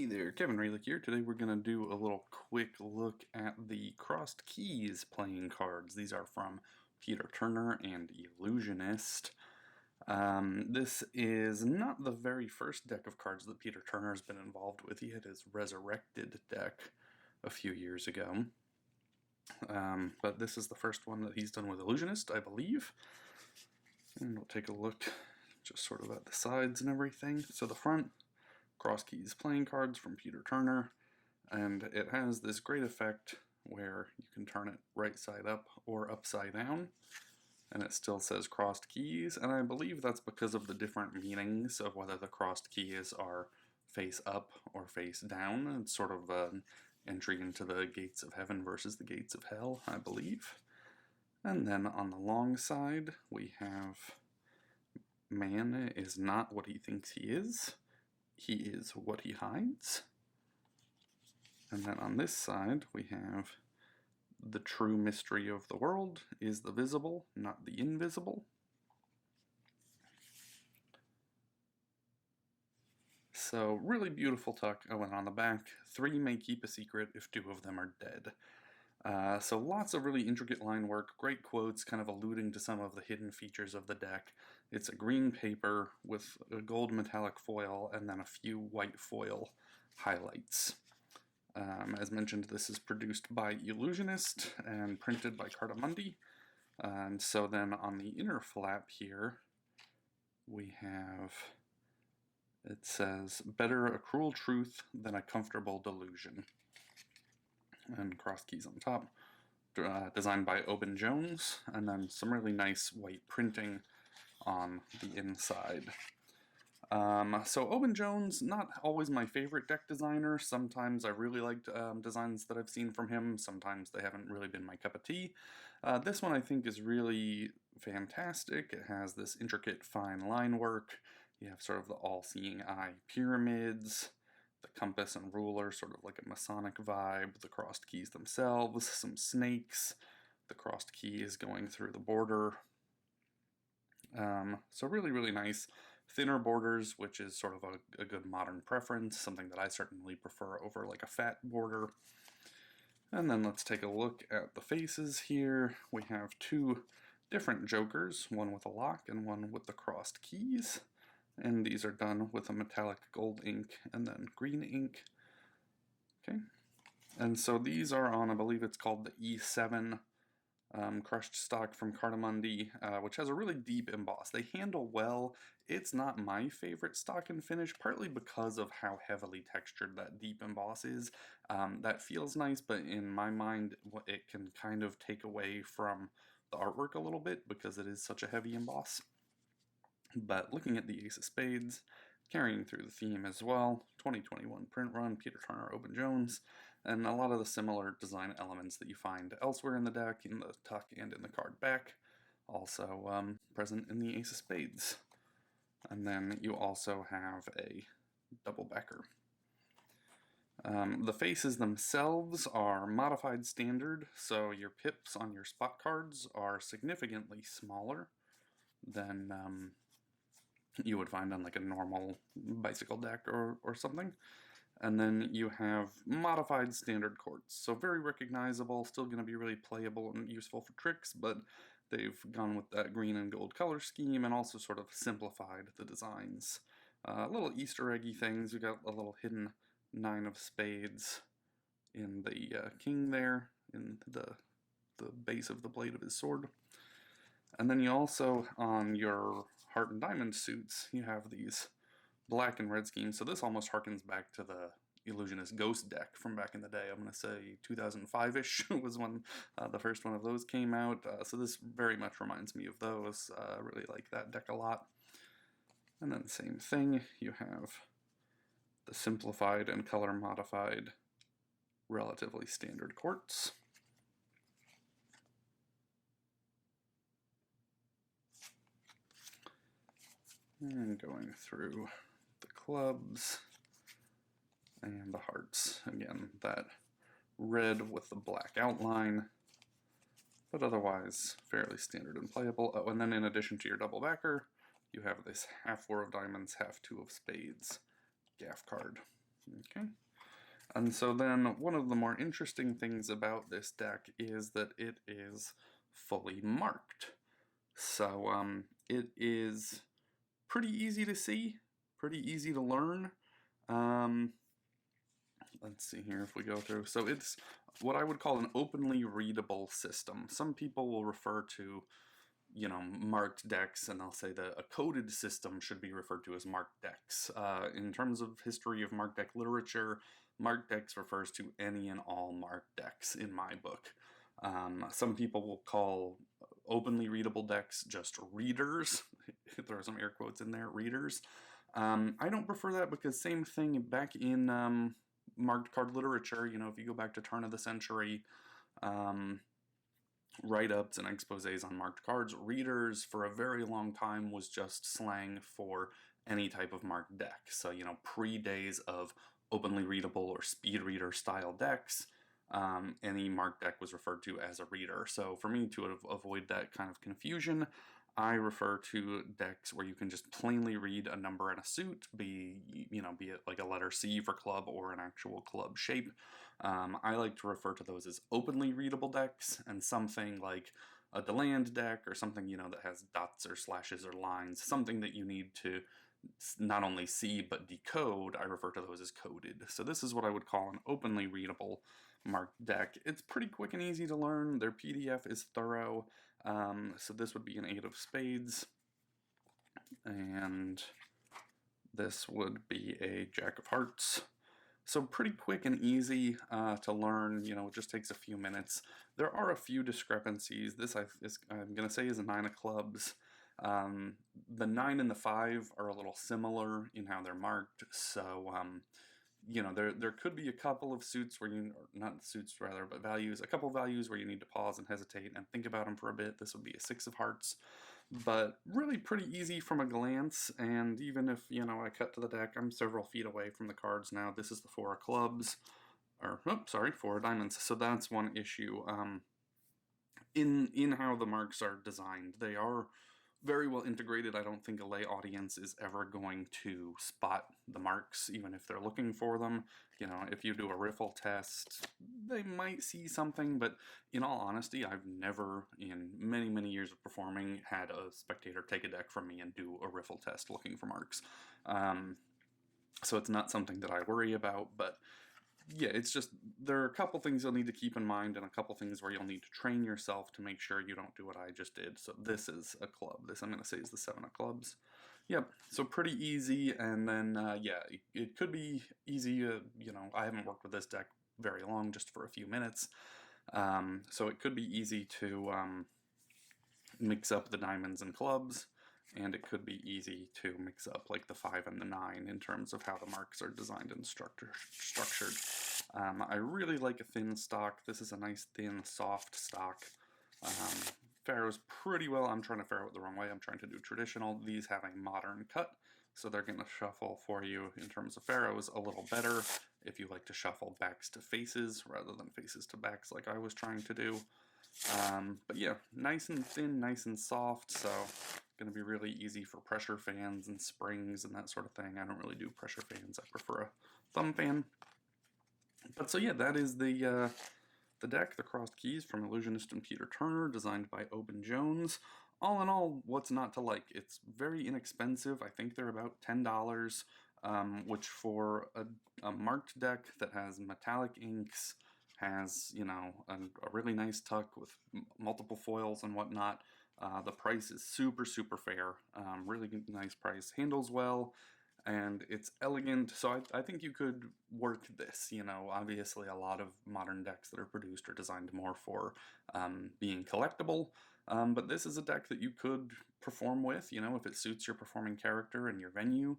Hey there, Kevin Relic here. Today we're going to do a little quick look at the Crossed Keys playing cards. These are from Peter Turner and Ellusionist. This is not the very first deck of cards that Peter Turner has been involved with. He had his Resurrected deck a few years ago. But this is the first one that he's done with Ellusionist, I believe. And we'll take a look just sort of at the sides and everything. So the front, Cross Keys playing cards from Peter Turner, and it has this great effect where you can turn it right side up or upside down, and it still says crossed keys, and I believe that's because of the different meanings of whether the crossed keys are face up or face down. It's sort of an entry into the gates of heaven versus the gates of hell, I believe. And then on the long side, we have man is not what he thinks he is. He is what he hides. And then on this side, we have the true mystery of the world is the visible, not the invisible. So, really beautiful tuck. Oh, and on the back, 3 may keep a secret if 2 of them are dead. So lots of really intricate line work, great quotes kind of alluding to some of the hidden features of the deck. It's a green paper with a gold metallic foil and then a few white foil highlights. As mentioned, this is produced by Ellusionist and printed by Cartamundi. And so then on the inner flap here, we have, it says, better a cruel truth than a comfortable delusion. And cross keys on top, designed by Oben Jones, and then some really nice white printing on the inside. So Oben Jones, not always my favorite deck designer. Sometimes I really liked designs that I've seen from him. Sometimes they haven't really been my cup of tea. This one I think is really fantastic. It has this intricate fine line work. You have sort of the all-seeing eye pyramids, the compass and ruler, sort of like a Masonic vibe, the crossed keys themselves, some snakes, the crossed key is going through the border. So really, really nice. Thinner borders, which is sort of a good modern preference, something that I certainly prefer over like a fat border. And then let's take a look at the faces here. We have 2 different jokers, one with a lock and one with the crossed keys. And these are done with a metallic gold ink and then green ink. Okay, and so these are on, I believe it's called the E7 crushed stock from Cartamundi, which has a really deep emboss. They handle well. It's not my favorite stock and finish, partly because of how heavily textured that deep emboss is. That feels nice, but in my mind, it can kind of take away from the artwork a little bit because it is such a heavy emboss. But looking at the Ace of Spades, carrying through the theme as well, 2021 print run, Peter Turner, Oben Jones, and a lot of the similar design elements that you find elsewhere in the deck, in the tuck and in the card back, also present in the Ace of Spades. And then you also have a double backer. The faces themselves are modified standard, so your pips on your spot cards are significantly smaller than you would find on like a normal bicycle deck or something. And then you have modified standard courts. So very recognizable, still going to be really playable and useful for tricks, but they've gone with that green and gold color scheme and also sort of simplified the designs. Little Easter eggy things. We got a little hidden 9 of spades in the king there, in the base of the blade of his sword. And then you also, on your heart and diamond suits, you have these black and red schemes. So this almost harkens back to the Illusionist Ghost deck from back in the day. I'm going to say 2005-ish was when the first one of those came out. So this very much reminds me of those. I really like that deck a lot. And then same thing, you have the simplified and color modified relatively standard courts. And going through the clubs and the hearts. Again, that red with the black outline, but otherwise fairly standard and playable. Oh, and then in addition to your double backer, you have this half 4 of diamonds, half 2 of spades gaff card. Okay. And so then one of the more interesting things about this deck is that it is fully marked. So it is pretty easy to see, pretty easy to learn. Um, let's see here if we go through. So it's what I would call an openly readable system. Some people will refer to, marked decks, and they'll say that a coded system should be referred to as marked decks. In terms of history of marked deck literature, marked decks refers to any and all marked decks in my book. Some people will call openly readable decks just readers. Throw some air quotes in there, readers. I don't prefer that because same thing back in marked card literature, if you go back to turn of the century, write-ups and exposés on marked cards, readers for a very long time was just slang for any type of marked deck. So, pre-days of openly readable or speed reader style decks, any marked deck was referred to as a reader. So for me, to avoid that kind of confusion, I refer to decks where you can just plainly read a number in a suit, be it like a letter C for club or an actual club shape. I like to refer to those as openly readable decks, and something like a Deland deck or something, that has dots or slashes or lines, something that you need to not only see but decode, I refer to those as coded. So this is what I would call an openly readable marked deck. It's pretty quick and easy to learn. Their PDF is thorough. So this would be an 8 of spades, and this would be a jack of hearts. So pretty quick and easy to learn, it just takes a few minutes. There are a few discrepancies. This I'm going to say is a 9 of clubs. The 9 and the 5 are a little similar in how they're marked, so there could be a couple of suits where not suits rather, but values, a couple values where you need to pause and hesitate and think about them for a bit. This would be a 6 of hearts, but really pretty easy from a glance. And even if, I cut to the deck, I'm several feet away from the cards now. This is the 4 of clubs, or, 4 of diamonds. So that's one issue. In how the marks are designed, they are very well integrated. I don't think a lay audience is ever going to spot the marks, even if they're looking for them. If you do a riffle test, they might see something, but in all honesty, I've never, in many, many years of performing, had a spectator take a deck from me and do a riffle test looking for marks. So it's not something that I worry about, but yeah, it's just, there are a couple things you'll need to keep in mind and a couple things where you'll need to train yourself to make sure you don't do what I just did. So this is a club. This, I'm going to say, is the 7 of clubs. Yep, so pretty easy. And then, yeah, it could be easy. I haven't worked with this deck very long, just for a few minutes. So it could be easy to mix up the diamonds and clubs. And it could be easy to mix up like the 5 and the 9 in terms of how the marks are designed and structured. I really like a thin stock. This is a nice thin soft stock. Pharaoh's pretty well. I'm trying to pharaoh it the wrong way. I'm trying to do traditional. These have a modern cut, so they're going to shuffle for you in terms of pharaohs a little better if you like to shuffle backs to faces rather than faces to backs like I was trying to do. But yeah, nice and thin, nice and soft, so going to be really easy for pressure fans and springs and that sort of thing. I don't really do pressure fans. I prefer a thumb fan. But so yeah, that is the deck, the Crossed Keys from Illusionist and Peter Turner, designed by Oban Jones. All in all, what's not to like? It's very inexpensive. I think they're about $10, which for a marked deck that has metallic inks, has, a really nice tuck with multiple foils and whatnot, the price is super, super fair. Really nice price. Handles well, and it's elegant. So I think you could work this. Obviously a lot of modern decks that are produced are designed more for being collectible. But this is a deck that you could perform with. If it suits your performing character and your venue,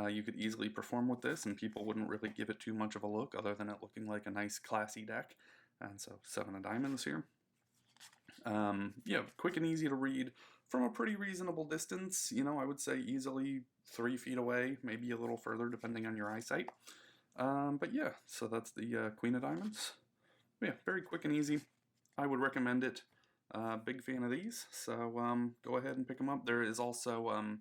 you could easily perform with this, and people wouldn't really give it too much of a look other than it looking like a nice, classy deck. And so 7 of diamonds here. Yeah, quick and easy to read from a pretty reasonable distance. I would say easily 3 feet away, maybe a little further depending on your eyesight. But yeah, so that's the Queen of Diamonds. Yeah, very quick and easy. I would recommend it. Big fan of these, so go ahead and pick them up. There is also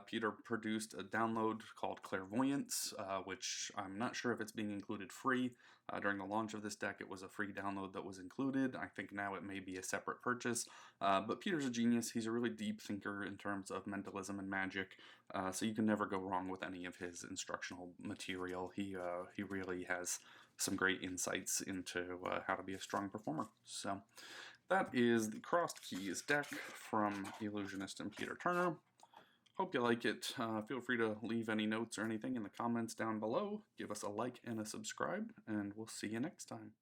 Peter produced a download called Clairvoyance, which I'm not sure if it's being included free. During the launch of this deck, it was a free download that was included. I think now it may be a separate purchase. But Peter's a genius. He's a really deep thinker in terms of mentalism and magic, so you can never go wrong with any of his instructional material. He really has some great insights into how to be a strong performer. So that is the Crossed Keys deck from Illusionist and Peter Turner. Hope you like it. Feel free to leave any notes or anything in the comments down below. Give us a like and a subscribe, and we'll see you next time.